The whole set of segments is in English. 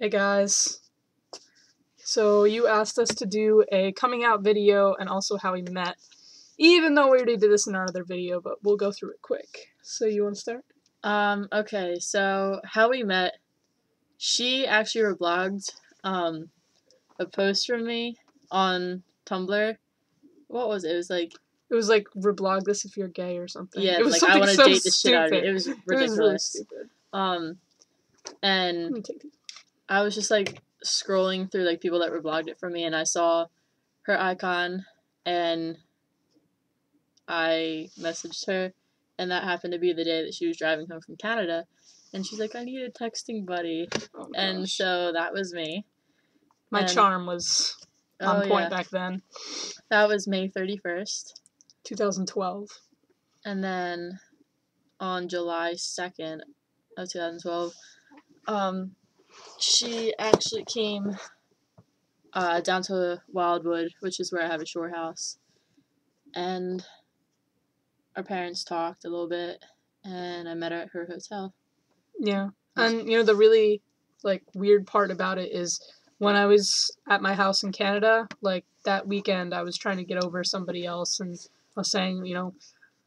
Hey guys, so you asked us to do a coming out video and also how we met, even though we already did this in our other video, but we'll go through it quick. So you want to start? Okay, so how we met, she actually reblogged a post from me on Tumblr. What was it? It was like reblog this if you're gay or something. Yeah, It was like I something want to so date the shit out of you. stupid. It was It was really ridiculous. stupid. And Let me take these. I was just like scrolling through like people that reblogged it from me, and I saw her icon, and I messaged her, and that happened to be the day that she was driving home from Canada, and she's like, "I need a texting buddy," Oh and gosh, so that was me. my And charm was on point back then. that was May 31st. 2012. And then on July 2nd of 2012, she actually came down to Wildwood, which is where I have a shore house. And our parents talked a little bit, and I met her at her hotel. Yeah. And the really like weird part about it is when I was at my house in Canada, like that weekend I was trying to get over somebody else and I was saying,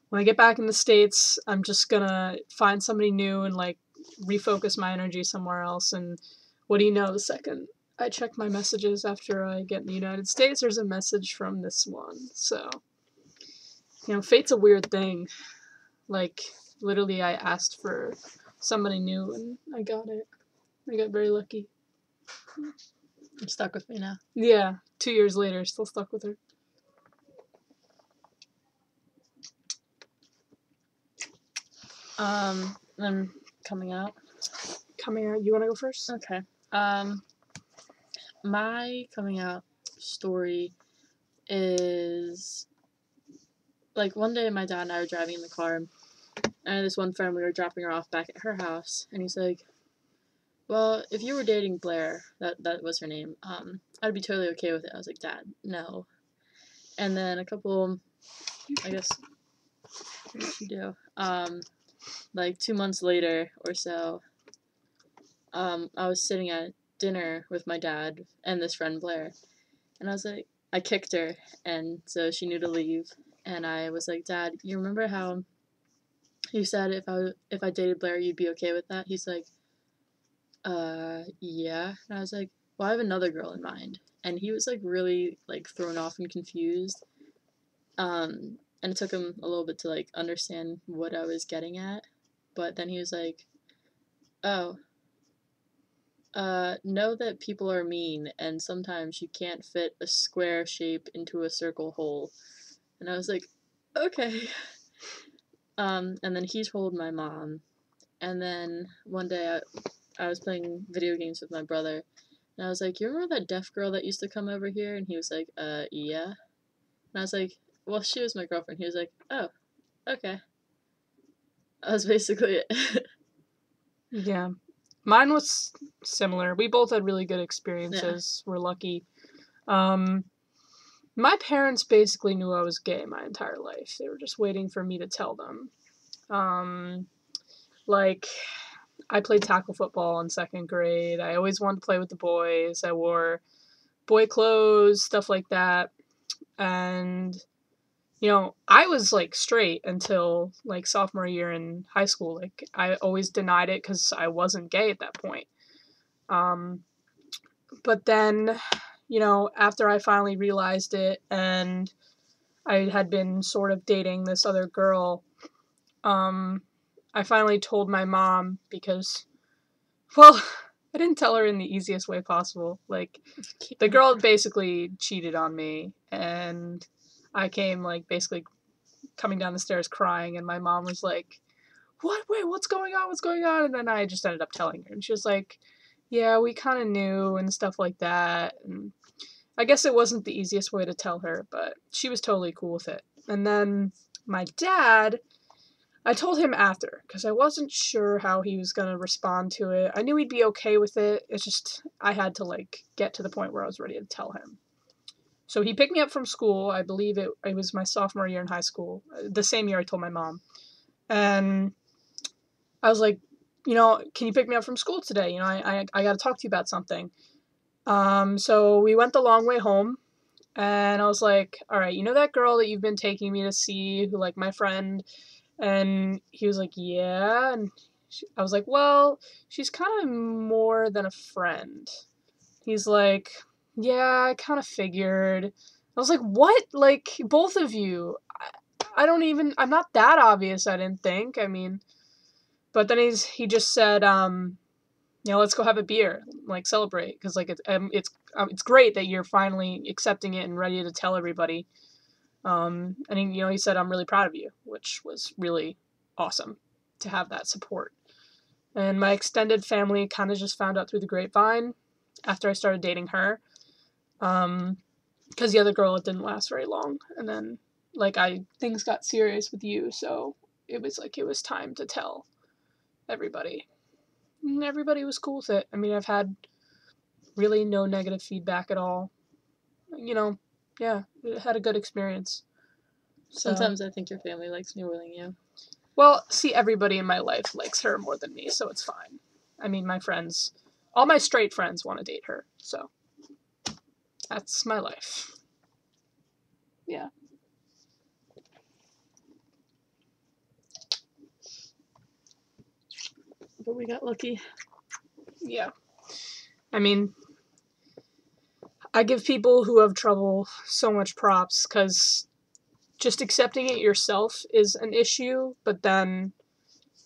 when I get back in the States, I'm just gonna find somebody new and like refocus my energy somewhere else. And what do you know, the second I check my messages after I get in the United States, there's a message from this one. So, fate's a weird thing. Like, literally, I asked for somebody new and I got it. I got very lucky. You're stuck with me now. Yeah, 2 years later, still stuck with her. I'm coming out. Coming out, you want to go first? Okay. My coming out story is like one day my dad and I were driving in the car, and this one friend, we were dropping her off back at her house, and he's like, "Well, if you were dating Blair, that was her name, I'd be totally okay with it." I was like, "Dad, no." And then a couple, I guess, what did she do? Like 2 months later or so, I was sitting at dinner with my dad and this friend Blair, and I was like, I kicked her, and so she knew to leave, and I was like, "Dad, you remember how you said if I dated Blair, you'd be okay with that?" He's like, yeah. And I was like, "Well, I have another girl in mind." And he was like really like thrown off and confused. And it took him a little bit to like understand what I was getting at. But then he was like, "Oh, know that people are mean, and sometimes you can't fit a square shape into a circle hole." And I was like, "Okay." And then he told my mom. And then one day I was playing video games with my brother, and I was like, "You remember that deaf girl that used to come over here?" And he was like, yeah." And I was like, "Well, she was my girlfriend." He was like, "Oh, okay." That was basically it. Yeah. Mine was similar. We both had really good experiences. We're lucky. My parents basically knew I was gay my entire life. They were just waiting for me to tell them. Like, I played tackle football in second grade. I always wanted to play with the boys. I wore boy clothes, stuff like that. And, I was like straight until like sophomore year in high school. Like, I always denied it because I wasn't gay at that point. But then, after I finally realized it and I had been sort of dating this other girl, I finally told my mom because, well, I didn't tell her in the easiest way possible. Like, the girl basically cheated on me, and I came, like, basically coming down the stairs crying, and my mom was like, "What? Wait, what's going on? What's going on?" And then I just ended up telling her, and she was like, "Yeah, we kind of knew," and stuff like that. And I guess it wasn't the easiest way to tell her, but she was totally cool with it. And then my dad, I told him after because I wasn't sure how he was going to respond to it. I knew he'd be okay with it. It's just I had to like get to the point where I was ready to tell him. So he picked me up from school. I believe it was my sophomore year in high school, the same year I told my mom. And I was like, can you pick me up from school today? I got to talk to you about something. So we went the long way home, and I was like, all right, that girl that you've been taking me to see, who, like, my friend, and he was like, yeah, and I was like, well, she's kind of more than a friend. He's like, yeah, I kind of figured. I was like, what? Like, both of you. I'm not that obvious, I didn't think. I mean, but then he just said, let's go have a beer, like, celebrate, because, like, it's great that you're finally accepting it and ready to tell everybody. And he said, I'm really proud of you, which was really awesome to have that support. And my extended family kind of just found out through the grapevine after I started dating her. Because the other girl, it didn't last very long. And then, like, things got serious with you, so it was time to tell everybody. And everybody was cool with it. I mean, I've had really no negative feedback at all. Yeah, it had a good experience. So, Sometimes I think your family likes me more than you. well, see, everybody in my life likes her more than me, so it's fine. I mean, all my straight friends want to date her, so that's my life. Yeah. But we got lucky. Yeah. I mean, I give people who have trouble so much props, because just accepting it yourself is an issue, but then,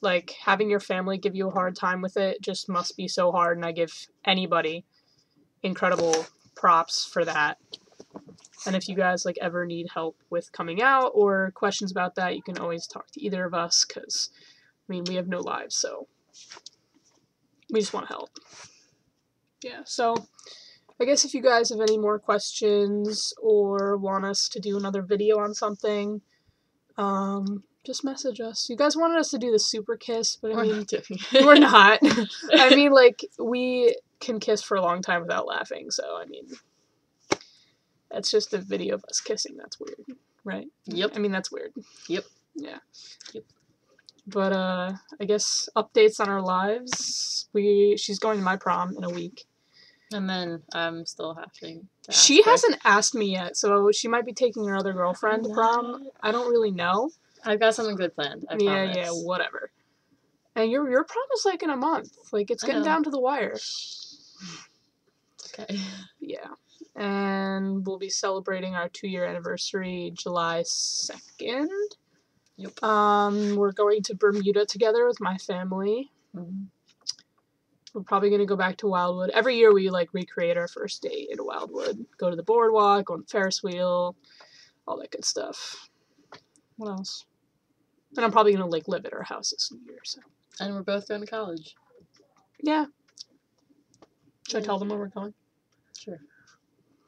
like, having your family give you a hard time with it just must be so hard, and I give anybody incredible props for that. And if you guys, like, ever need help with coming out or questions about that, you can always talk to either of us, because, I mean, we have no lives, so we just want to help. Yeah, so I guess if you guys have any more questions or want us to do another video on something, just message us. You guys wanted us to do the super kiss, but I mean, we're not. I mean, like, we can kiss for a long time without laughing, so I mean, that's just a video of us kissing. That's weird, right? Yep. I mean, that's weird. Yep. Yeah. Yep. But I guess updates on our lives. She's going to my prom in a week. And then I'm still having to ask She her. hasn't asked me yet, so she might be taking her other girlfriend to prom. I don't really know. I've got something good planned. I promise. Yeah, whatever. And your prom is like in a month. Like, it's getting down to the wire. Okay. Yeah. And we'll be celebrating our 2-year anniversary July 2nd. Yep. We're going to Bermuda together with my family. Mm-hmm. We're probably going to go back to Wildwood. Every year we, like, recreate our first date in Wildwood. Go to the boardwalk, go on the Ferris wheel, all that good stuff. What else? And I'm probably going to, like, live at our house this New Year, so. And we're both going to college. Yeah. Should I tell them where we're going? Sure.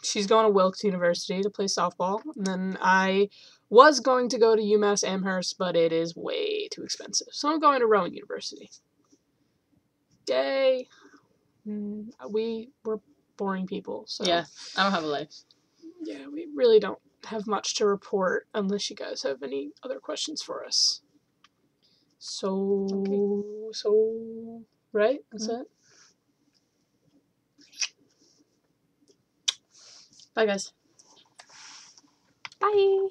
She's going to Wilkes University to play softball. And then I was going to go to UMass Amherst, but it is way too expensive. So I'm going to Rowan University. Yay. We're boring people, so. Yeah, I don't have a life. Yeah, we really don't have much to report unless you guys have any other questions for us. So, right? That's it? Bye, guys. Bye.